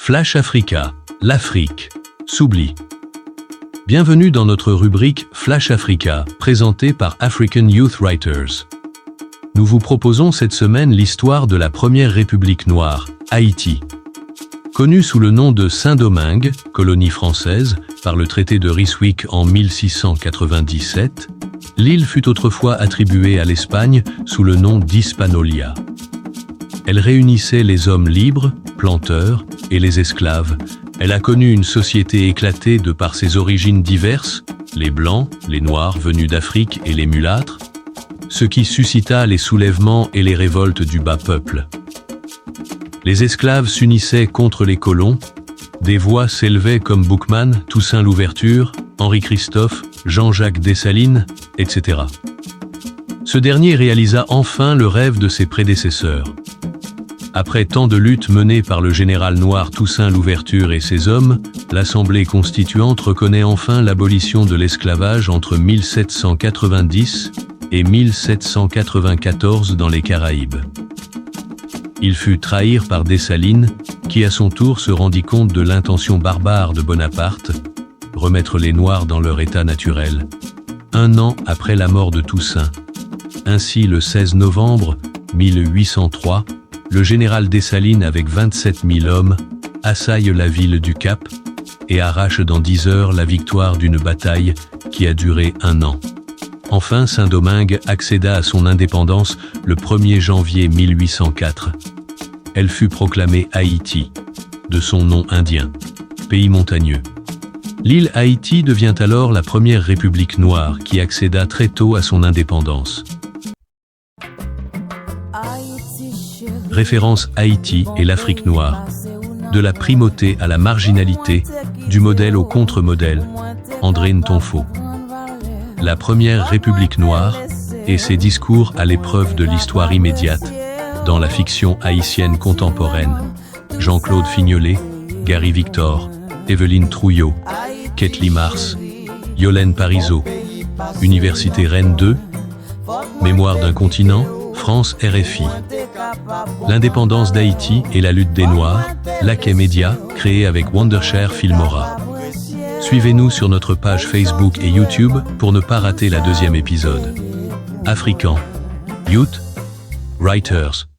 Flash Africa, l'Afrique s'oublie. Bienvenue dans notre rubrique Flash Africa, présentée par African Youth Writers. Nous vous proposons cette semaine l'histoire de la première république noire, Haïti. Connue sous le nom de Saint-Domingue, colonie française, par le traité de Ryswick en 1697, l'île fut autrefois attribuée à l'Espagne sous le nom d'Hispanolia. Elle réunissait les hommes libres, planteurs, et les esclaves. Elle a connu une société éclatée de par ses origines diverses, les blancs, les noirs venus d'Afrique et les mulâtres, ce qui suscita les soulèvements et les révoltes du bas peuple. Les esclaves s'unissaient contre les colons, des voix s'élevaient comme Boukman, Toussaint Louverture, Henri Christophe, Jean-Jacques Dessalines, etc. Ce dernier réalisa enfin le rêve de ses prédécesseurs. Après tant de luttes menées par le général noir Toussaint Louverture et ses hommes, l'Assemblée constituante reconnaît enfin l'abolition de l'esclavage entre 1790 et 1794 dans les Caraïbes. Il fut trahi par Dessalines, qui à son tour se rendit compte de l'intention barbare de Bonaparte, remettre les Noirs dans leur état naturel, un an après la mort de Toussaint. Ainsi, le 16 novembre 1803, le général Dessalines avec 27 000 hommes assaille la ville du Cap et arrache dans 10 heures la victoire d'une bataille qui a duré un an. Enfin, Saint-Domingue accéda à son indépendance le 1er janvier 1804. Elle fut proclamée Haïti, de son nom indien, pays montagneux. L'île Haïti devient alors la première république noire qui accéda très tôt à son indépendance. Référence Haïti et l'Afrique noire. De la primauté à la marginalité, du modèle au contre-modèle, André Ntonfo. La première république noire et ses discours à l'épreuve de l'histoire immédiate, dans la fiction haïtienne contemporaine, Jean-Claude Fignolet, Gary Victor, Evelyne Trouillot, Ketli Mars, Yolène Parizeau, Université Rennes 2, Mémoire d'un continent, France RFI. L'indépendance d'Haïti et la lutte des Noirs, Laquais Média, créé avec Wondershare Filmora. Suivez-nous sur notre page Facebook et YouTube pour ne pas rater la deuxième épisode. African Youth Writers.